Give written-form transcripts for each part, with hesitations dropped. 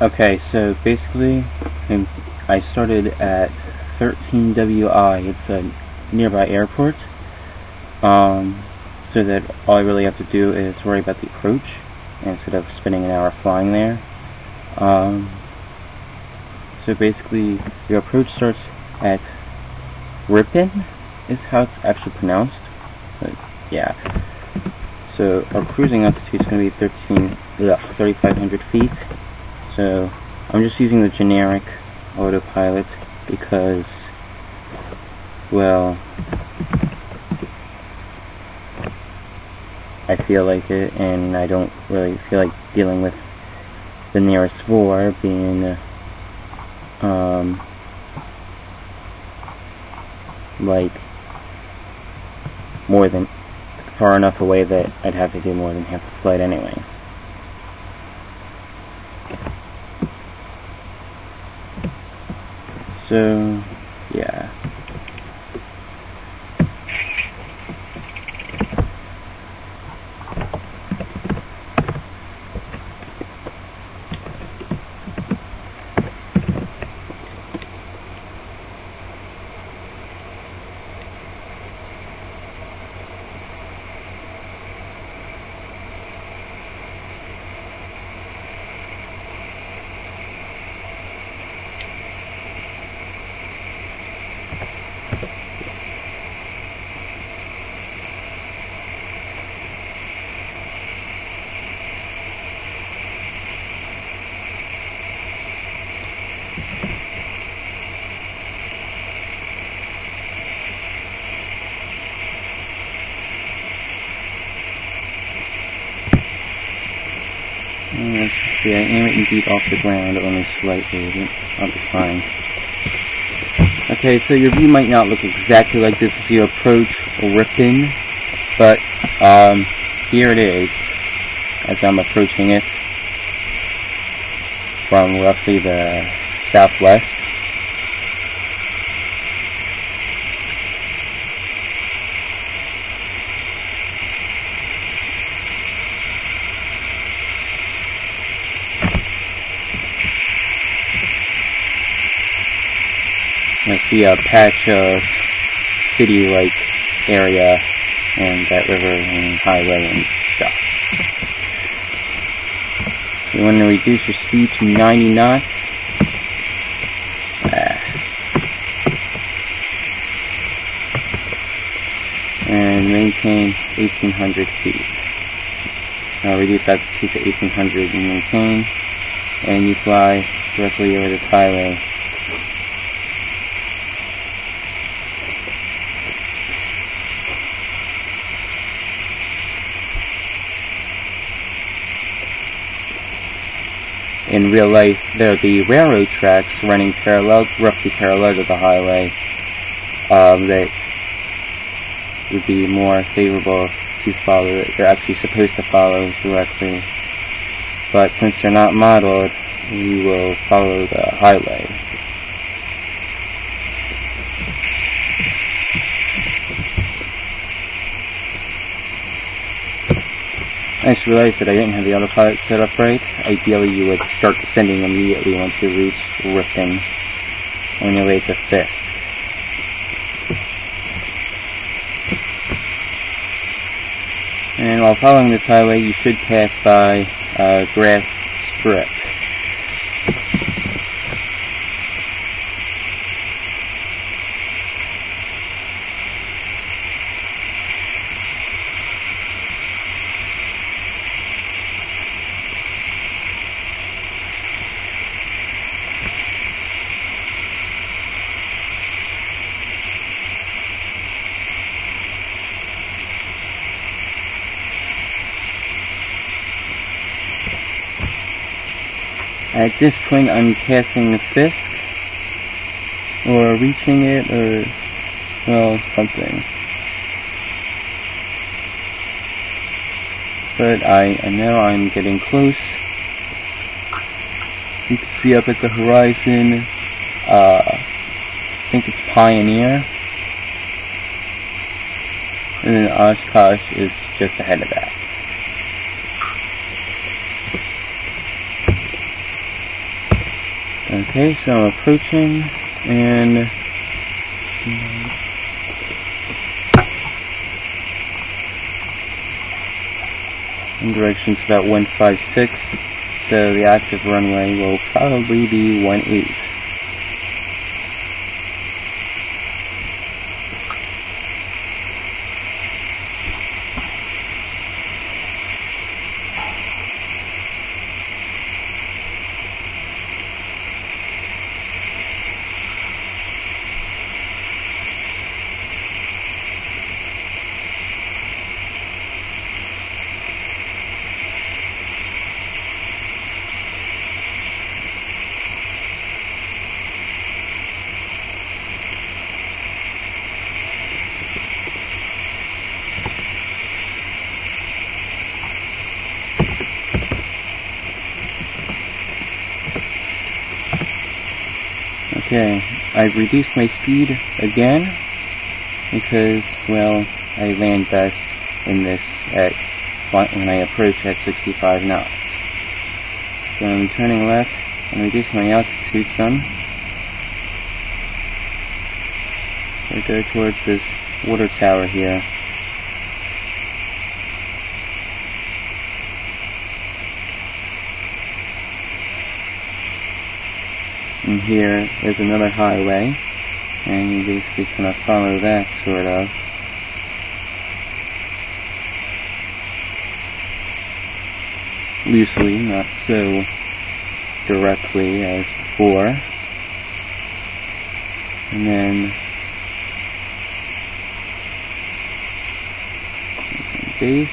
Okay, so basically, I started at 13 WI. It's a nearby airport. So that all I really have to do is worry about the approach instead of spending an hour flying there. So basically, your approach starts at Ripon, is how it's actually pronounced. But yeah. So our cruising altitude is going to be 3,500 feet. So I'm just using the generic autopilot because, well, I feel like it, and I don't really feel like dealing with the nearest VFR being like more than far enough away that I'd have to do more than half the flight anyway. So yeah. Yeah, I am indeed off the ground, only slightly, but I'll be fine. Okay, so your view might not look exactly like this as you approach Ripon, but here it is, as I'm approaching it from roughly the southwest. I see a patch of city-like area and that river and highway and stuff. You want to reduce your speed to 90 knots. And maintain 1,800 feet. I'll reduce that to 1,800 and maintain. And you fly directly over this highway. In real life, there are the railroad tracks running roughly parallel to the highway, that would be more favorable to follow. They're actually supposed to follow directly, but since they're not modeled, we will follow the highway. I just realized that I didn't have the autopilot set up right. Ideally, you would start descending immediately once you reach Ripon on your way to Fifth. And while following this highway, you should pass by a grass strip. At this point, I'm passing the Fisk, or reaching it, or, well, something. But I know I'm getting close. You can see up at the horizon, I think it's Pioneer, and then KOSH is just ahead of that. Okay, so I'm approaching, and in direction to about 156, so the active runway will probably be 18. Okay, I've reduced my speed again because, well, I land best in this when I approach at 65 knots. So I'm turning left and reducing my altitude some. So I go towards this water tower here. And here is another highway, and you basically kind of follow that, sort of. Loosely, not so directly as before. And then base.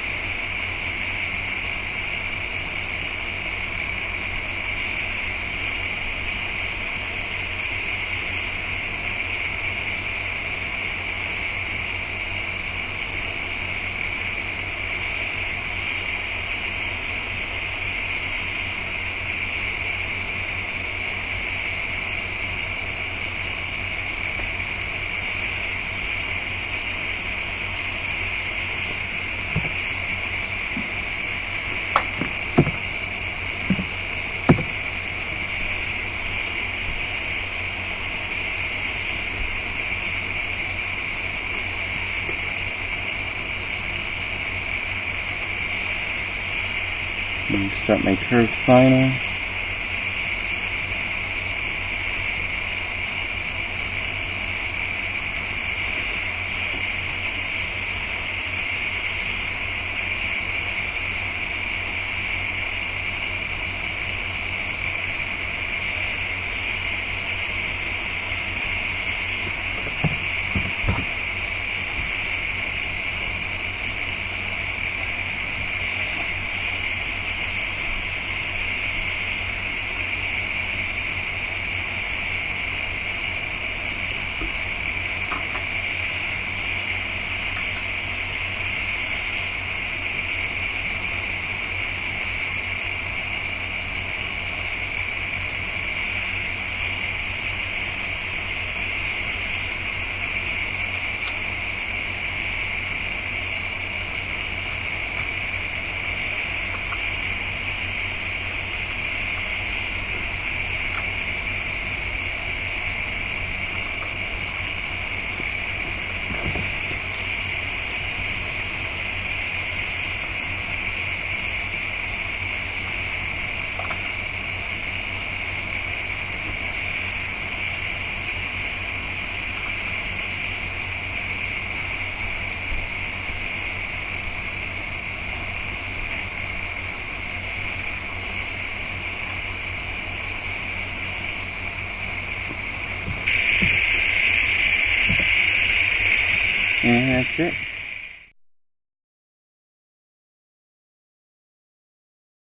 And start my curve final. And that's it.